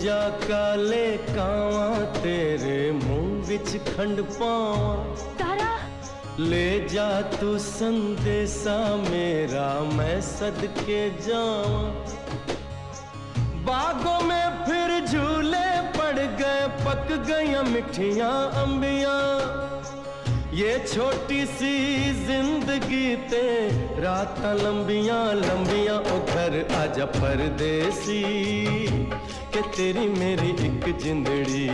जा काले कावा तेरे मुंह विच खंड पावा। तारा ले जा तू संदेशा मेरा मैं सदके जावा। बागों में फिर झूले पड़ गए, पक गई मिठियां अंबियां। ये छोटी सी जिंदगी ते रात लंबियां लंबियां। ओ घर आजा परदेसी के तेरी मेरी एक जिंदड़ी।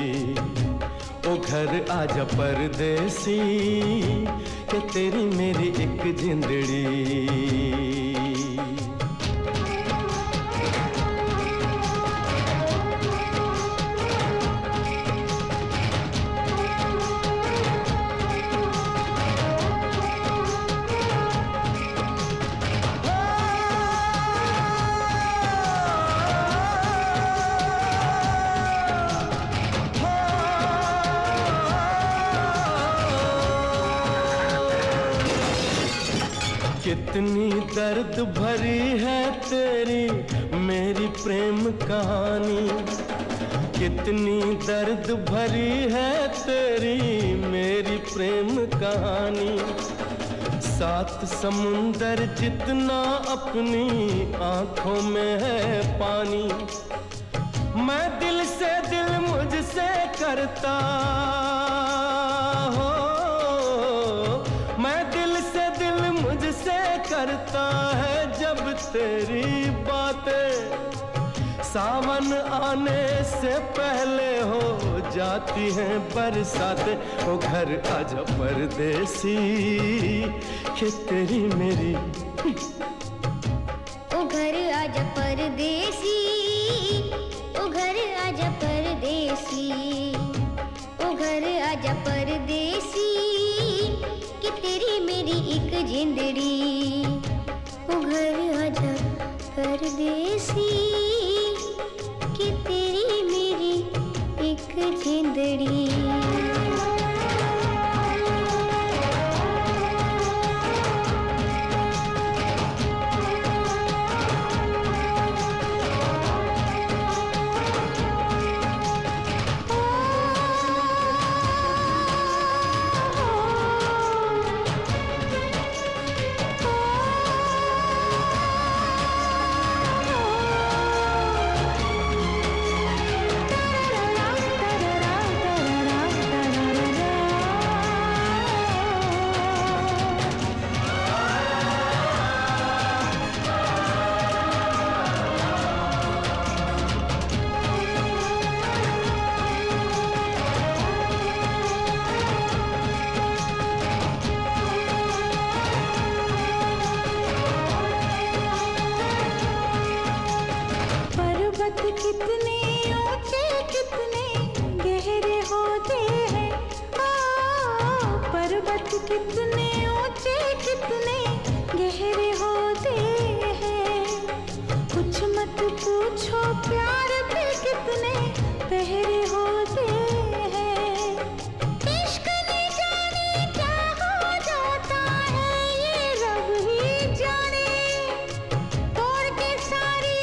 ओ घर आजा परदेसी के तेरी मेरी एक जिंदड़ी। कितनी दर्द भरी है तेरी मेरी प्रेम कहानी। कितनी दर्द भरी है तेरी मेरी प्रेम कहानी। सात समुंदर जितना अपनी आंखों में है पानी। मैं दिल से दिल मुझसे करता हो, मैं दिल से दिल मुझसे करता है जब तेरी बातें। सावन आने से पहले हो जाती हैं बरसातें। ओ घर आजा परदेसी कि तेरी मेरी। ओ घर आजा परदेसी, ओ घर आजा परदेसी, ओ घर आजा परदेसी कि तेरी मेरी एक जिंदड़ी। ओ घर आजा परदेसी कि तेरी मेरी एक जिंदड़ी। कितने ऊंचे कितने गहरे होते हैं। पर्वत कितने ऊंचे कितने गहरे होते हैं। कुछ मत पूछो प्यार पे कितने पहरे होते हैं। इश्क ने जाने क्या हो जाता है ये रब ही जाने। तोड़ के सारी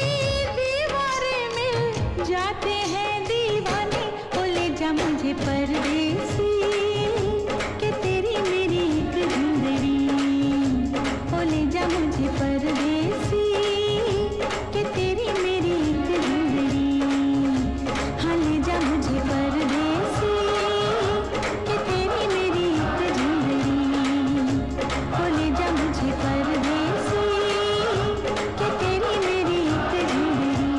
दीवारें मिल जाते हैं दीवाने। ओ ले जा मुझे परदेसी कि तेरी मेरी एक जिंदड़ी। ओ ले जा मुझे परदेसी कि तेरी मेरी एक जिंदड़ी। हाँ ले जा मुझे परदेसी कि तेरी मेरी एक जिंदड़ी। ओ ले जा मुझे परदेसी कि तेरी मेरी एक जिंदड़ी।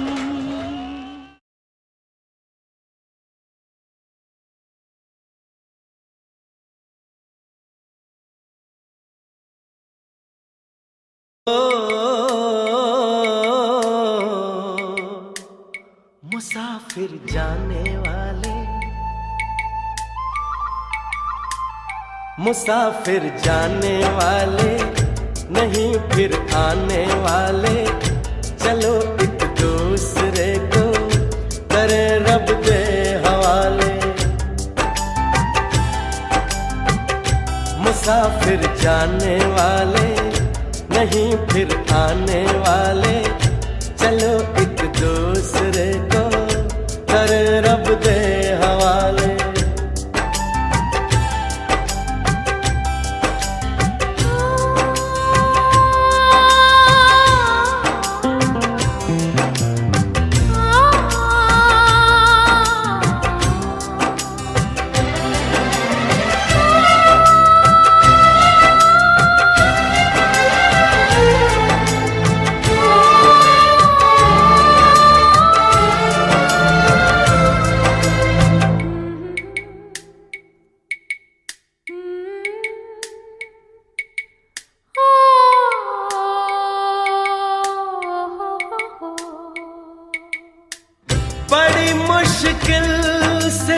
मुसाफिर जाने वाले, मुसाफिर जाने वाले नहीं फिर आने वाले। चलो एक दूसरे को करें रब के हवाले। मुसाफिर जाने वाले नहीं फिर आने वाले। चलो एक दूसरे को करे रब दे हवाले। बड़ी मुश्किल से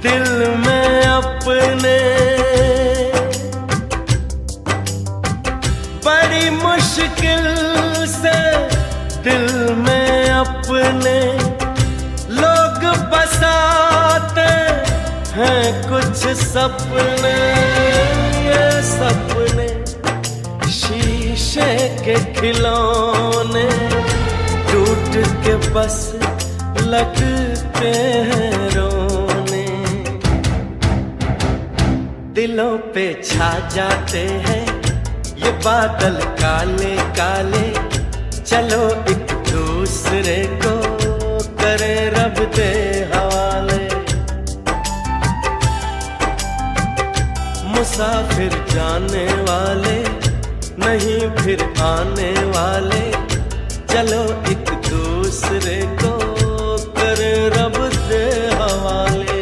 दिल में अपने, बड़ी मुश्किल से दिल में अपने लोग बसाते हैं कुछ सपने। ये सपने शीशे के खिलौने टूट के बस लगते हैं रोने। दिलों पे छा जाते हैं ये बादल काले काले, चलो एक दूसरे को करें रब दे हवाले। मुसाफिर जाने वाले नहीं फिर आने वाले, चलो एक दूसरे को करे रब दे हवाले।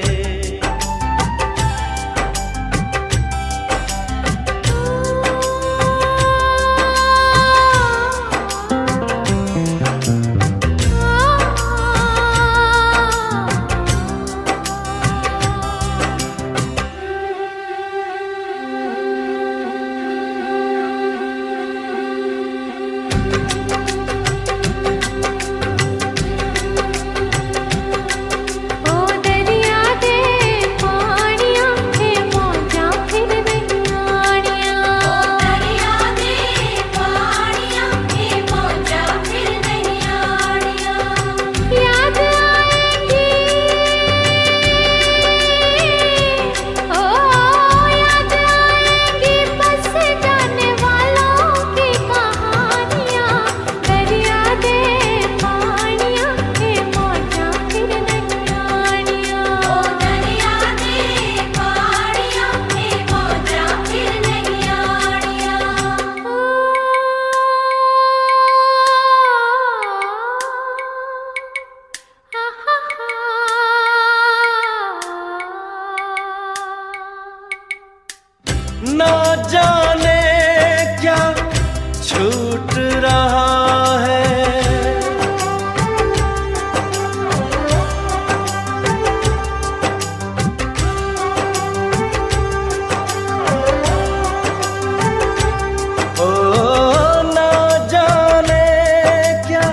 ना जाने क्या छूट रहा है, ओ ना जाने क्या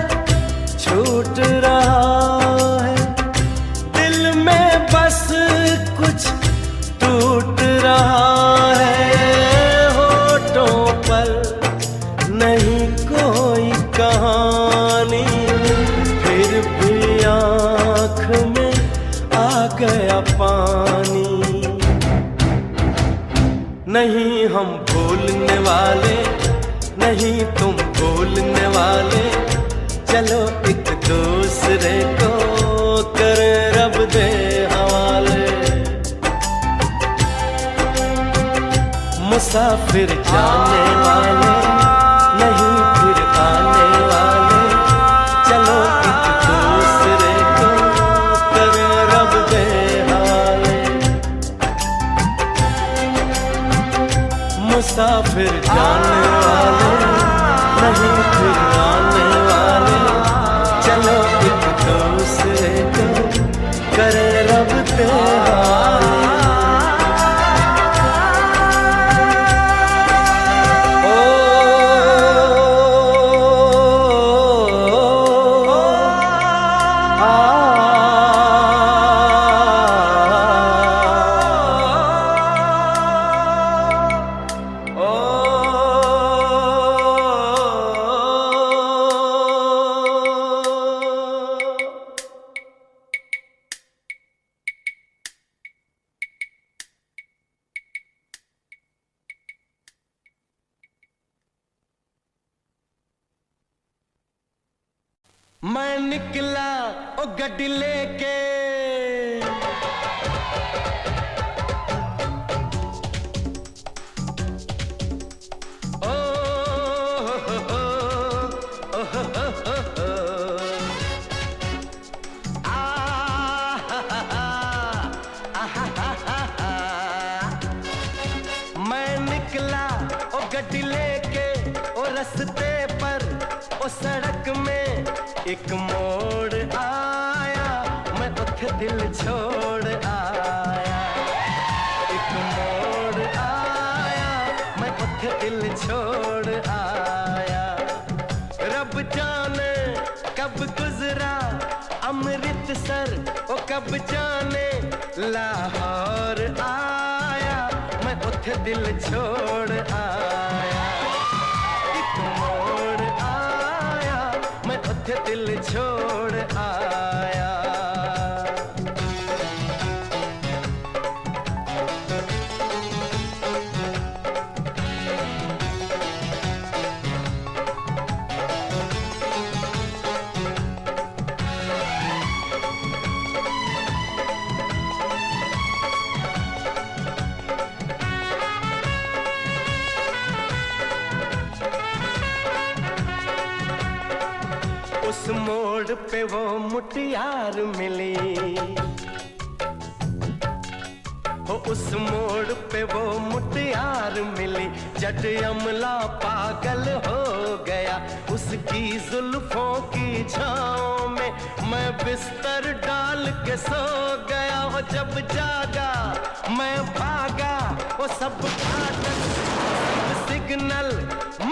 छूट रहा है। दिल में बस कुछ टूट रहा नहीं कोई कहानी, फिर भी आँख में आ गया पानी। नहीं हम भूलने वाले नहीं तुम भूलने वाले, चलो एक दूसरे को करें रब दे हवाले। मुसाफिर जाने वाले नहीं फिर आने वाले, चलो एक दूसरे को करें रब दे हवाले। मुसाफिर जाने वाले नहीं फिर आने वाले, चलो एक दूसरे को करें रब दे हवाले। मैं निकला ओ गड्डी लेके, ओ हो हो, ओ हो हो, आ हा हा, आ हा हा, मैं निकला ओ गड्डी लेके, ओ रस्ते पर ओ सड़क में एक मोड़ आया, मैं उठ दिल छोड़ आया। एक मोड़ आया, मैं उठ दिल छोड़ आया। रब जाने कब गुजरा अमृतसर, ओ कब जाने लाहौर आया, मैं उठ दिल छोड़ आया। एक मोड़ आया, मैं उठ दिल छोड़ आया। उस मोड़ पे वो मुटियार मिली, हो उस मोड़ पे वो मुटियार मिली। जट अमला पागल हो गया उसकी जुल्फों की छाँव में, मैं बिस्तर डाल के सो गया। हो जब जागा मैं भागा, वो सब फाटक सब सिग्नल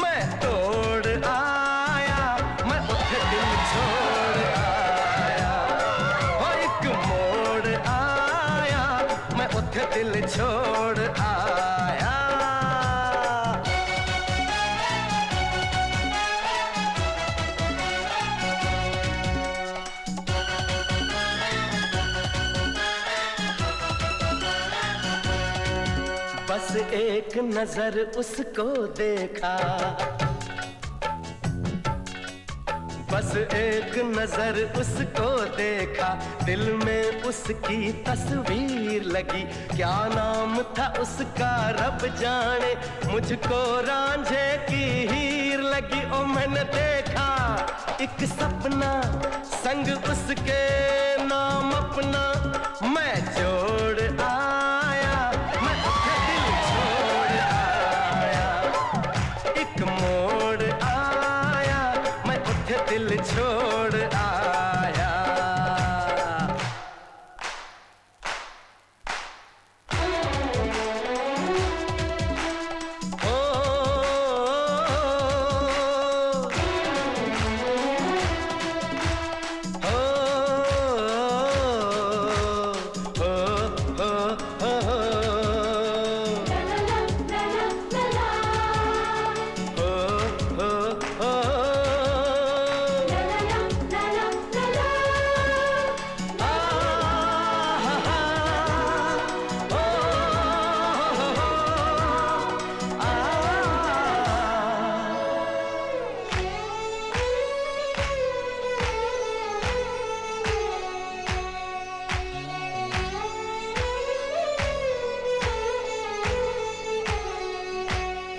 मैं तोड़ आया, मैं उठ दिल छोड़ आया। हो एक मोड़ आया, मैं उठ दिल छोड़ आया। बस एक नजर उसको देखा, बस एक नजर उसको देखा, दिल में उसकी तस्वीर लगी। क्या नाम था उसका रब जाने, मुझको रांझे की हीर लगी। ओ मैंने देखा एक सपना संग उसके नाम अपना मैं जोड़ आया, मैं उठ दिल छोड़ आया। एक मोड़ आया, मैं उठ दिल छोड़ आया।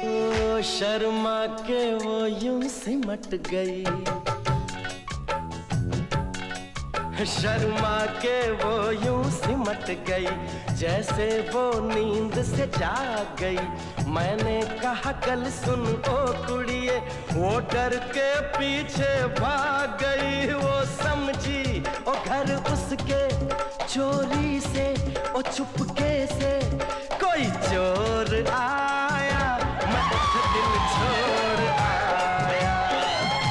ओ, शर्मा के वो यूं सिमट गई, शर्मा के वो यूं सिमट गई, जैसे वो नींद से जाग गई। मैंने कहा कल सुन ओ कुड़िए, वो डर के पीछे भाग गई। वो समझी ओ घर उसके चोरी से, ओ चुपके से कोई चोर आया, मैं उठ दिल छोड़ आया।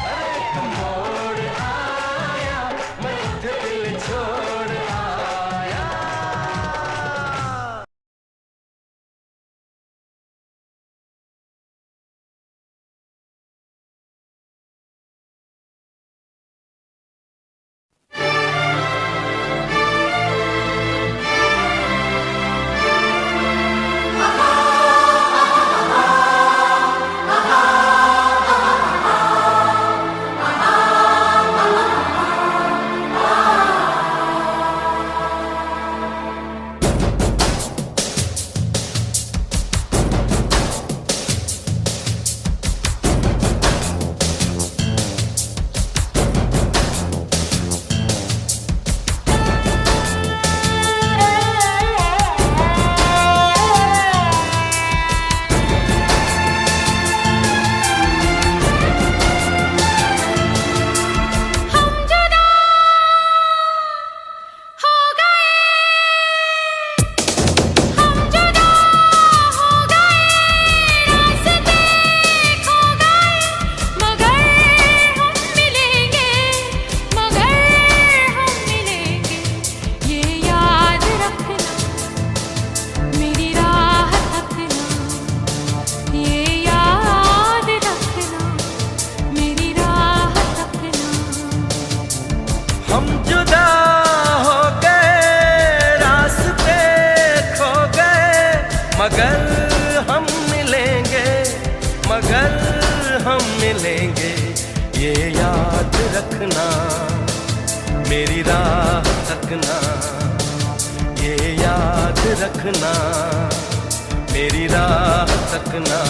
अरे एक मोड़ आया, मैं उठ दिल छोड़ आया। मगर हम मिलेंगे, मगर हम मिलेंगे, ये याद रखना, मेरी राह तकना, ये याद रखना, मेरी राह तकना।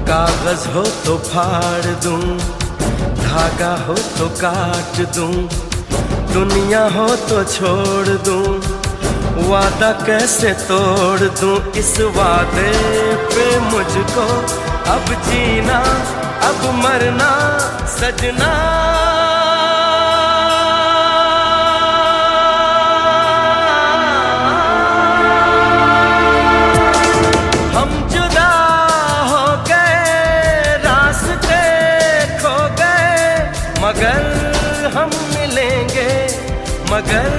कागज हो तो फाड़ दूं, धागा हो तो काट दूं, दुनिया हो तो छोड़ दूं, वादा कैसे तोड़ दूं, इस वादे पे मुझको अब जीना, अब मरना सजना। मगर हम मिलेंगे, मगर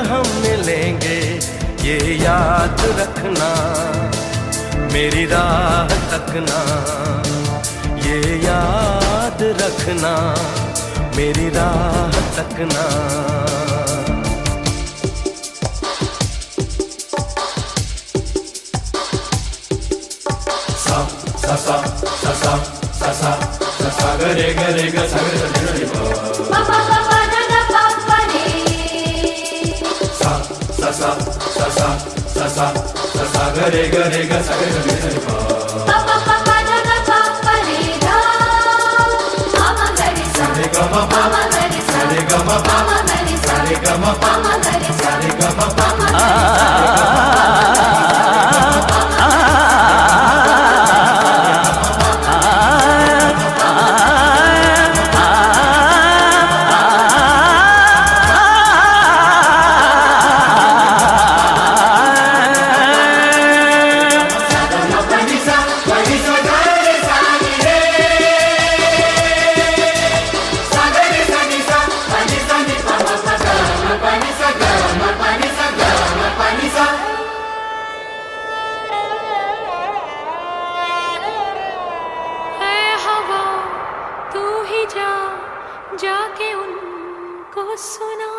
हम मिलेंगे, ये याद रखना, मेरी राह तकना, ये याद रखना, मेरी राह तकना। सा सा सा सा सा सा सा सा ग रे ग रे ग सा ग रे रे प प प प द द प प रे सा सा सा सा सा सा सा सा ग रे ग सा ग रे रे प प प प द द प प रे गा मा मा ग रे सा रे ग म प मा ग रे सा रे ग म प मा ग रे सा रे ग म प मा ग रे सा रे ग म प मा जाके उनको सुना,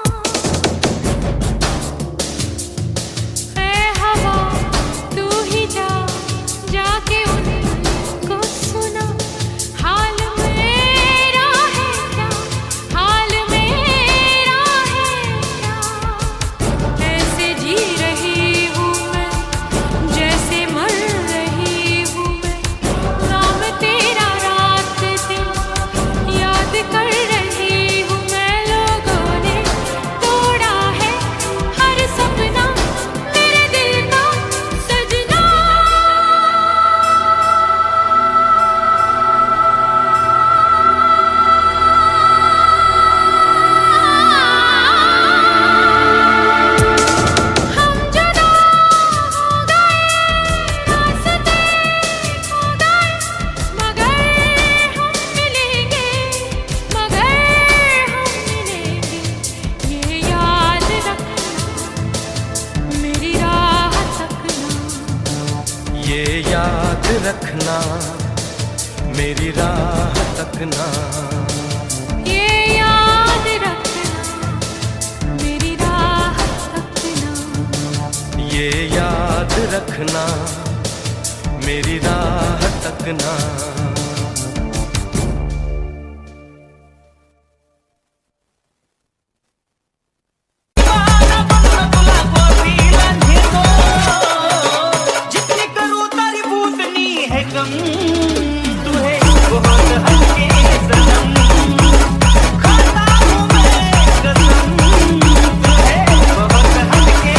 ऐ हवा तू ही जा, जाके उनको सुना, हाल मेरा है क्या, हाल मेरा है क्या, ऐसे जी रही हूँ मैं, जैसे मर रही हूँ मैं, नाम तेरा रात दिन याद कर रही हूँ मैं, लोगों ने तोड़ा है हर सपना मेरे दिल का सजना। हम जुदा हो गए, रास्ते खो गए, मगर हम मिलेंगे, मगर हम मिलेंगे, ये याद रखना, मेरी राह तकना, ये याद रखना, मेरी राह तकना। ये याद रखना, मेरी राह तकना, ये याद रखना, मेरी राह तकना। जितनी करूं तारीफ उतनी है कम, तू है बहुत हल्के सनम, खाता हूं मैं कसम, तू है बहुत हल्के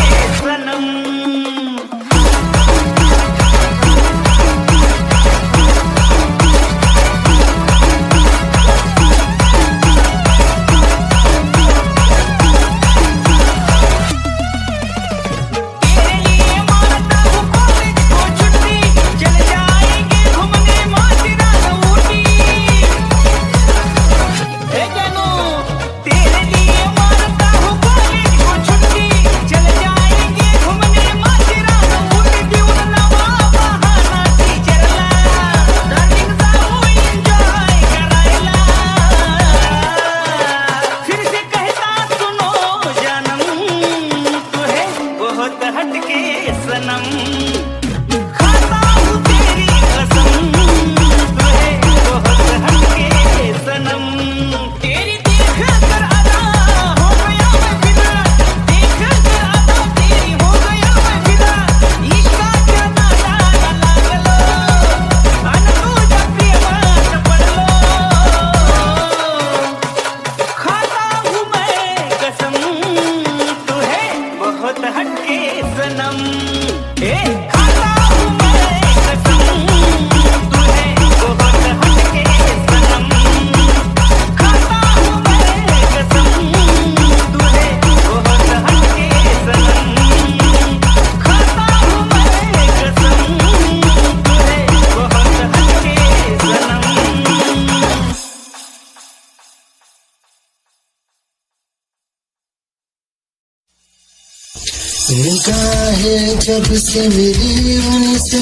निगाहें जब से मिली उनसे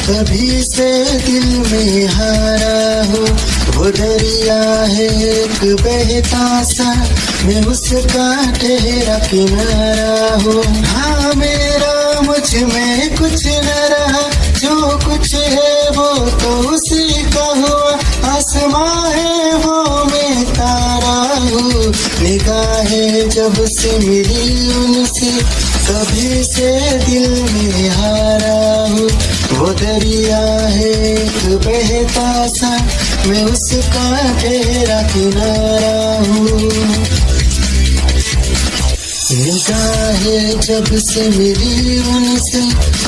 तभी से दिल में हारा हो। वो दरिया है एक बहता सा, मैं उसका ठहरा किनारा हो। हाँ मेरा मुझ में कुछ न रहा, जो कुछ है वो तो उसी का हुआ। आसमां है वो मैं तारा हूँ। निगाहें जब से मिली उनसे कभी से दिल में हारा हूँ। वो दरिया है एक बहता सा, मैं उसका ठहरा किनारा हूँ। निगाहें जब से मिली उनसे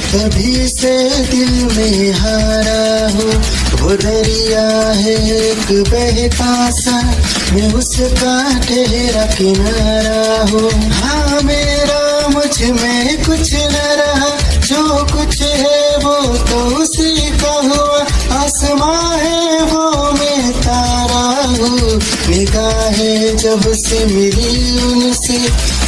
तभी से दिल में हारा हूँ। वो दरिया है एक बहता सा, मैं उसका ठहरा किनारा हूँ। हाँ मेरा मुझ में कुछ न रहा, जो कुछ है वो तो उसी का हुआ। आसमां है वो मैं तारा हूँ। निगाहें जब से मिली उनसे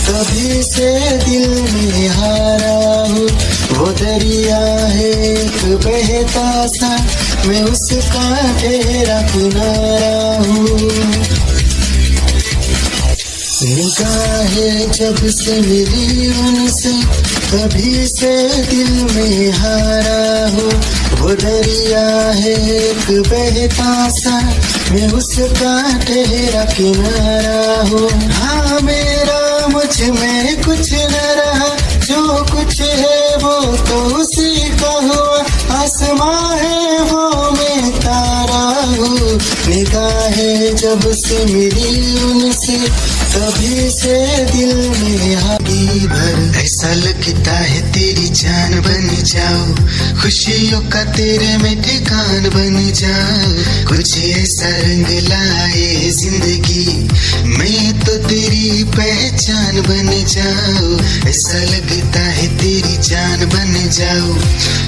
तभी से दिल में हारा हूँ। वो दरिया है एक बहता सा, मैं उसका ठहरा किनारा हूँ। निगाहें जब से मिली उनसे तभी से दिल में हारा हूँ। वो दरिया है एक बहता सा, मैं उसका ठहरा किनारा हूँ। हाँ मेरा मुझ में कुछ न रहा, जो कुछ है वो तो उसी का हुआ। आसमां है वो मैं तारा हूँ। निगाहें जब से मिली उनसे तभी से दिल में आगी भर। ऐसा लगता है तेरी जान बन जाओ, खुशियों का तेरे में ठिकान बन जाओ। कुछ ऐसा रंग लाए जिंदगी, मैं तो तेरी पहचान बन जाओ। ऐसा लगता है तेरी जान बन जाओ,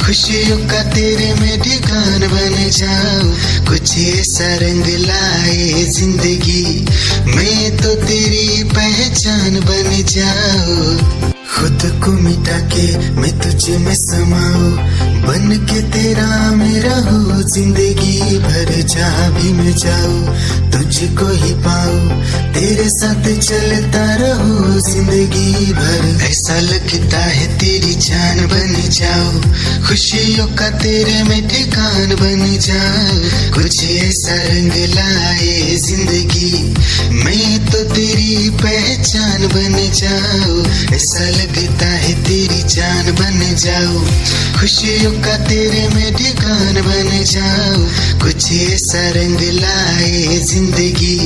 खुशियों का तेरे में ठिकान बन जाओ। कुछ ऐसा रंग लाए जिंदगी, मैं तो तेरी पहचान बन जाओ। खुद को मिटा के मैं तुझ में समाऊं, बन के तेरा मेरा हो जिंदगी भर। जहाँ भी मैं जाऊँ तुझको ही पाऊँ, तेरे साथ चलता रहो जिंदगी भर। ऐसा लगता है तेरी जान बन जाओ, खुशियों का तेरे में ठिकान बन जाओ। कुछ ऐसा रंग लाए जिंदगी, मैं तो तेरी पहचान बन जाओ। ऐसा लगता है तेरी जान बन जाओ, खुशियों का तेरे में ठिकान बन जाओ। कुछ ऐसा रंग लाए जिंदगी,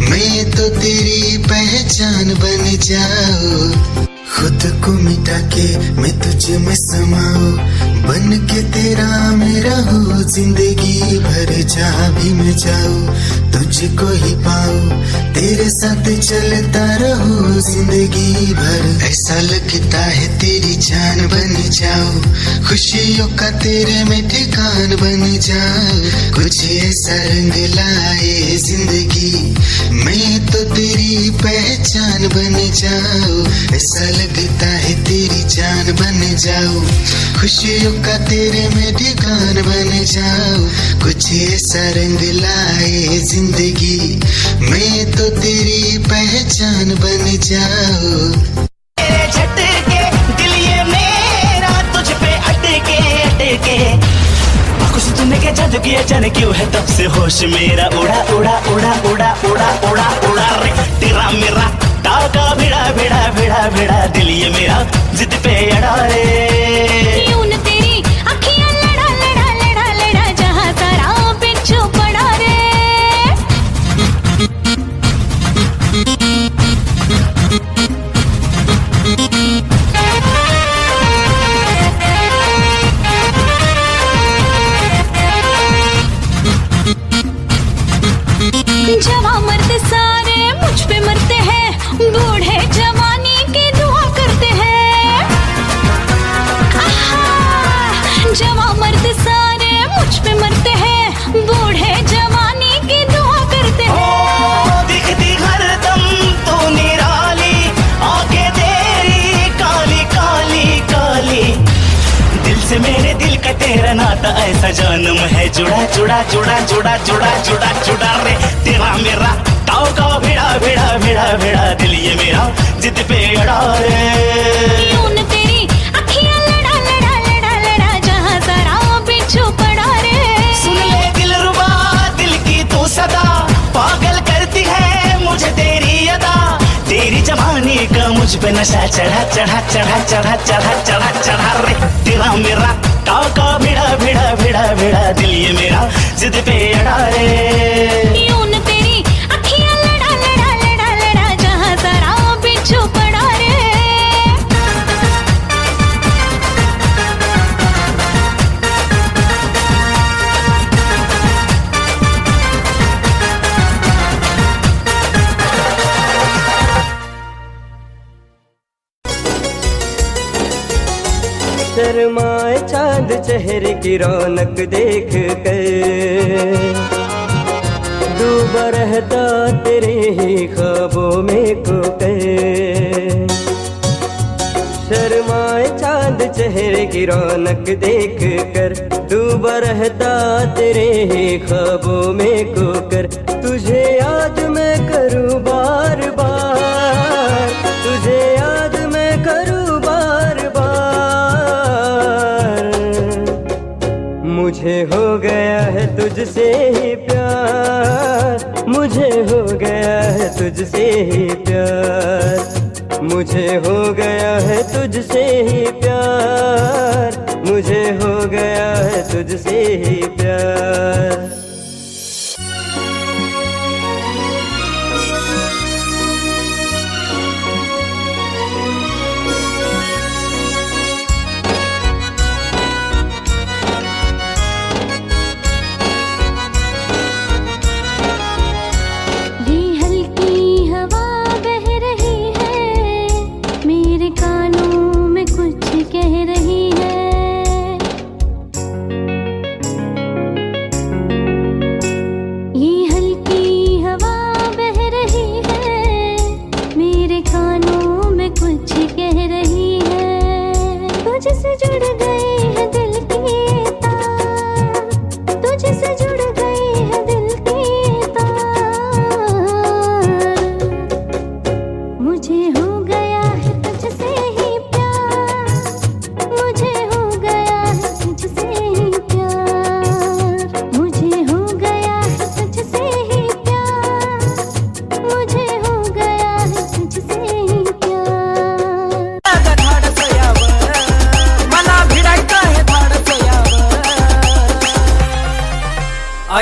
मैं तो तेरी पहचान बन जाओ। खुद को मिटा के मैं तुझ में समाऊं, बन के तेरा मेरा हो जिंदगी भर। जहाँ भी मैं जाऊँ तुझको ही पाऊँ, तेरे साथ चलता रहो जिंदगी भर। ऐसा लगता है तेरी जान बन जाओ, खुशियों का तेरे में ठिकान बन जाओ। कुछ ऐसा रंग लाए जिंदगी, मैं तो तेरी पहचान बन जाओ। ऐसा लगता है तेरी जान बन जाओ, खुशियों का तेरे में ठिकान बन जाओ। कुछ ऐसा रंग लाए जिंदगी, मैं तो तेरी पहचान बन जाओ। तेरे झटके दिल ये मेरा तुझ पे अटके। कुछ तूने क्या जादू किया जाने क्यों है तब से होश मेरा उड़ा उड़ा उड़ा उड़ा उड़ा उड़ा उड़ा रे। तेरा मेरा टाका भिड़ा भिड़ा भिड़ा भिड़ा, दिल ये मेरा जिद पे अड़ा रे। यूं न तेरी अखियां लड़ा लड़ा लड़ा लड़ा, जहां सारा पिछू पड़ा रे। जवां मर्द सारे मुझ पे मरते हैं, बूढ़े जवानी की दुआ करते हैं। आहा, जवां मर्द सारे मुझ पे मरते हैं, बूढ़े जवानी की दुआ करते हैं। दिखती हरदम तू निराली, आंखें तेरी काली काली। ऐसा जन्म है जुड़ा जुड़ा जुड़ा जुड़ा जुड़ा जुड़ा जुड़ा रे तेरा मेरा ताऊ का भिड़ा भिड़ा भिड़ा भिड़ा दिल ये मेरा जिद पे अड़ा रे यूं तेरी अखियां लड़ा लड़ा लड़ा लड़ा जहां जरा पीछू पड़ा रे सुन ले दिलरुबा दिल की तू सदा पागल करती है मुझे तेरी अदा तेरी जवानी का मुझ पे नशा चढ़ा चढ़ा चढ़ा चढ़ा चढ़ा चढ़ा चढ़ा रे तेरा मेरा ताऊ का भिड़ा भिड़ा भिड़ा भिड़ा दिल ये मेरा जिद पे अड़ा रे यूं तेरी अखियां लड़ा लड़ा लड़ा लड़ा जहां जरा पीछू पड़ा रे शर्माए चांद चेहरे की रौनक देख कर डूबा रहता तेरे ही ख्वाबों में खोकर शर्माए चांद चेहरे की रौनक देख कर डूबा रहता तेरे ही ख्वाबों में खोकर तुझे याद मैं करूं बार बार तुझे याद मैं करूं बार बार मुझे हो गया है तुझसे ही प्यार मुझे हो गया है तुझसे ही प्यार मुझे हो गया है तुझसे ही प्यार मुझे हो गया है तुझसे ही प्यार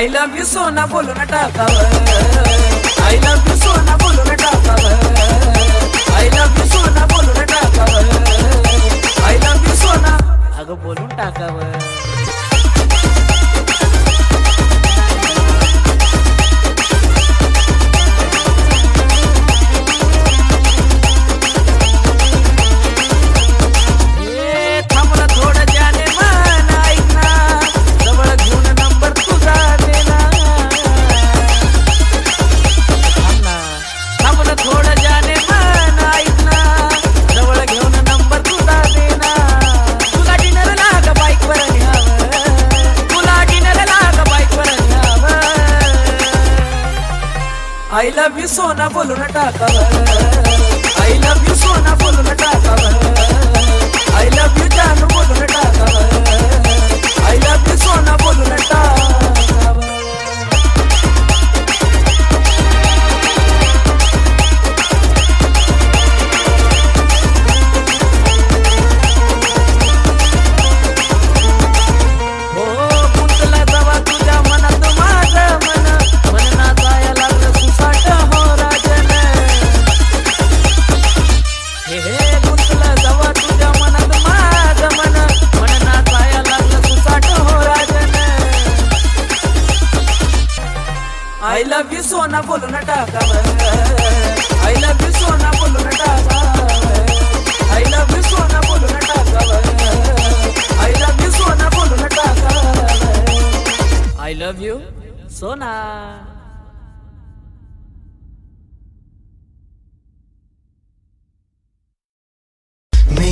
I love you सोना बोलो ना टाकावर I love you सोना बोलो ना टाकावर I love you सोना बोलो ना टाकावर I love you सोना अगं बोलून टाकावर I love you सोना बोलो ना टाकावर I love you सोना बोलो ना टाकावर I love you जानू बोलो ना टाकावर I love you सोना बोलो ना टाकावर I love you सोना बोलो ना टाकावर I love you सोना बोलो ना टाकावर I love you सोना बोलो ना टाकावर I love you सोना बोलो ना टाकावर I love you सोना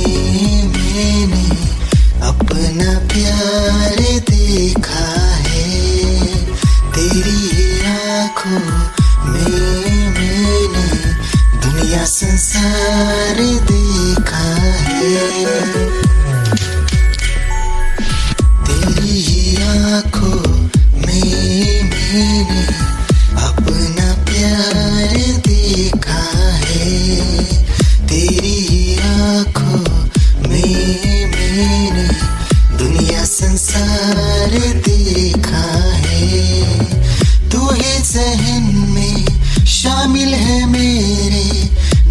मैंने अपना प्यार दे संसार देखा है। तेरी ही आंखों में मैंने अपना प्यार देखा है। तेरी ही आंखों में मैंने दुनिया संसार देखा है। तू ही ज़हन में शामिल है मेरे,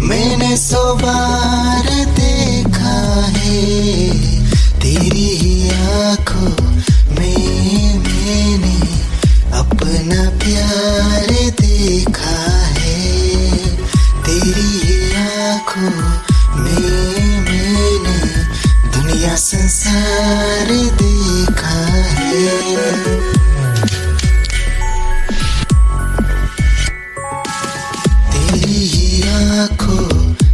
मैंने 100 बार देखा है। तेरी ही आंखों में मैंने अपना प्यार देखा है। तेरी ही आंखों में मैंने दुनिया संसार देखा है। आँखों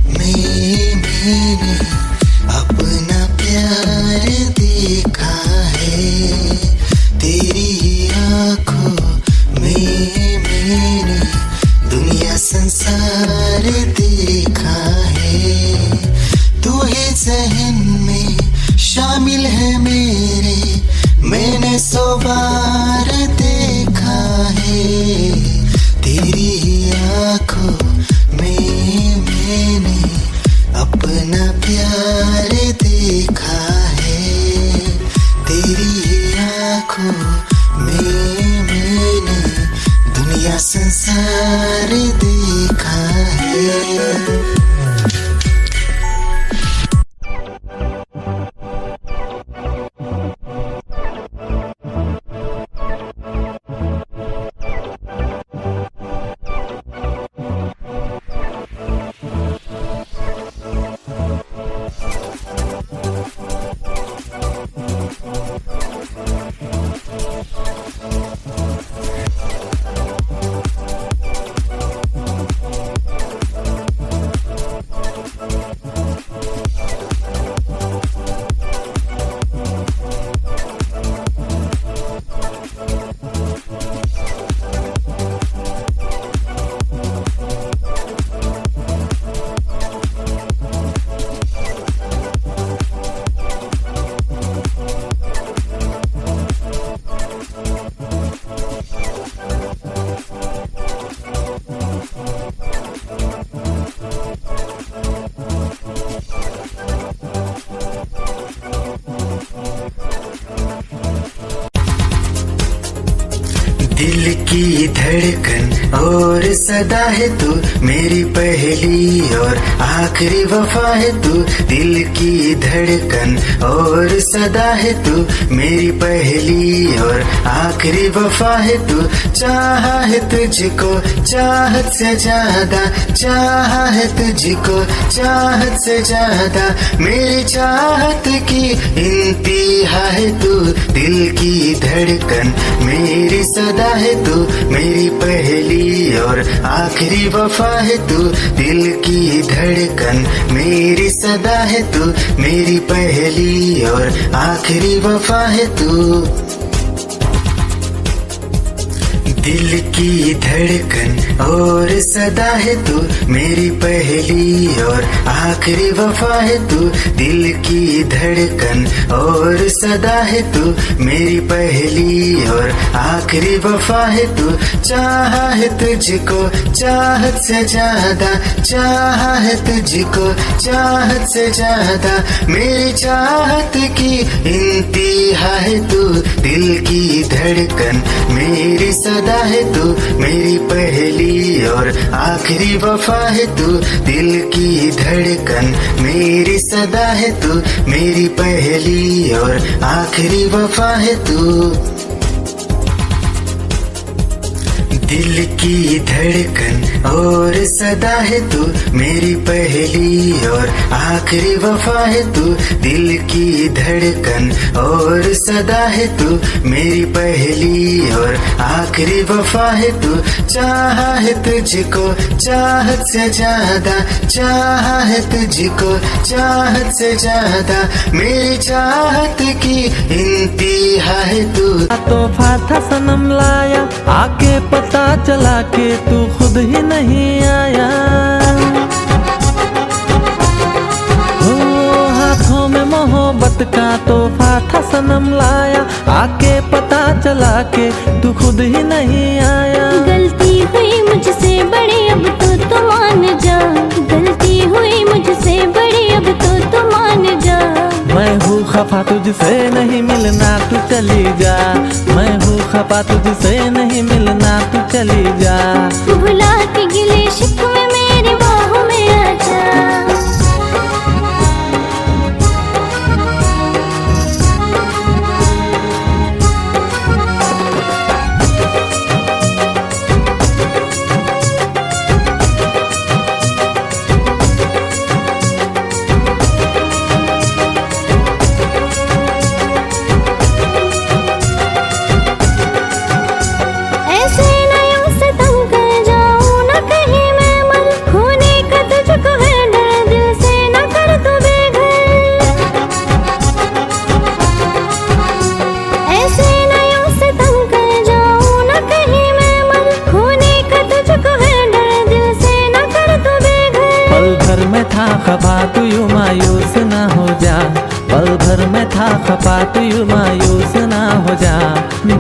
में मैंने अपना प्यार देखा है। तेरी आँखों में मैंने दुनिया संसार देखा है। तू ही ज़हन में शामिल है मेरे, मैंने 100 बार देखा है। तेरी आँखों में मैंने अपना प्यार देखा है। तेरी आँखों में मैंने दुनिया संसार देखा है। दिल की धड़कन और सदा है तू, मेरी पहली और आखिरी वफा है तू। दिल की धड़कन और सदा है तू, मेरी पहली और आखिरी वफा है तू। चाहा है तुझको चाहत से ज्यादा, चाहा है तुझको चाहत से ज्यादा, मेरी चाहत की इंतहा है तू। दिल की धड़कन मेरी सदा है तू, मेरी पहली और आखिरी वफा है तू। दिल की धड़कन मेरी सदा है तू, मेरी पहली और आखिरी वफा है तू। दिल की धड़कन और सदा है तू, मेरी पहली और आखिरी वफा है तू। दिल की धड़कन और सदा है तू, मेरी पहली और आखिरी वफा है तू। चाहा है तुझको चाहत से ज्यादा, चाहा है तुझको चाहत से ज्यादा, मेरी चाहत की इंतहा है तू। दिल की धड़कन मेरी सदा है तू, मेरी पहली और आखिरी वफा है तू। दिल की धड़कन मेरी सदा है तू, मेरी पहली और आखिरी वफा है तू। दिल की धड़कन और सदा है तू, मेरी पहली और आखिरी वफा है तू। दिल की धड़कन और सदा है तू, मेरी पहली और आखिरी वफा है तू। चाहा है तुझको चाहत से ज्यादा, चाहा है तुझको चाहत से ज्यादा, मेरी चाहत की इंतहा है तू। तोहफा था सनम लाया, आके पता चला के तू खुद ही नहीं आया। आके पता चला के तू खुद ही नहीं आया। गलती हुई मुझसे बड़ी अब तो मान जा, गलती हुई मुझसे बड़ी अब तो मान जा। मैं हूँ खफा तुझसे नहीं मिलना तू चली जा, मैं हूँ खफा तुझसे नहीं मिलना तू चली जा। भुला के गिले शिकवे मेरी बाहों में आ जा। था खफा तू यूं मायूस ना हो जा, पल भर में था खफा तू यूं मायूस ना हो जा।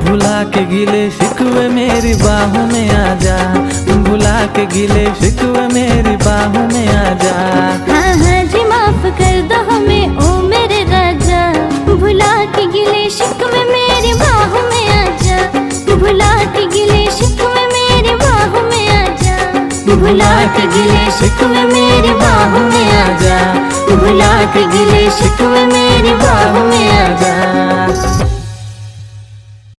भुला के गिले शिकवे मेरी बाहों में आ जा, भुला के गिले शिकवे मेरी बाहों में आ जा। हाँ हाँ जी माफ कर दो हमें ओ मेरे राजा, भुला के गिले शिकवे मेरी बाहों में आ जा। भुला के गिले शिकवे मेरी बाहों में आ जा, भुला के गिले शिकवे मेरी बाहों में आ जा। भुला के गिले शिकवे मेरी बाहों में आ जा।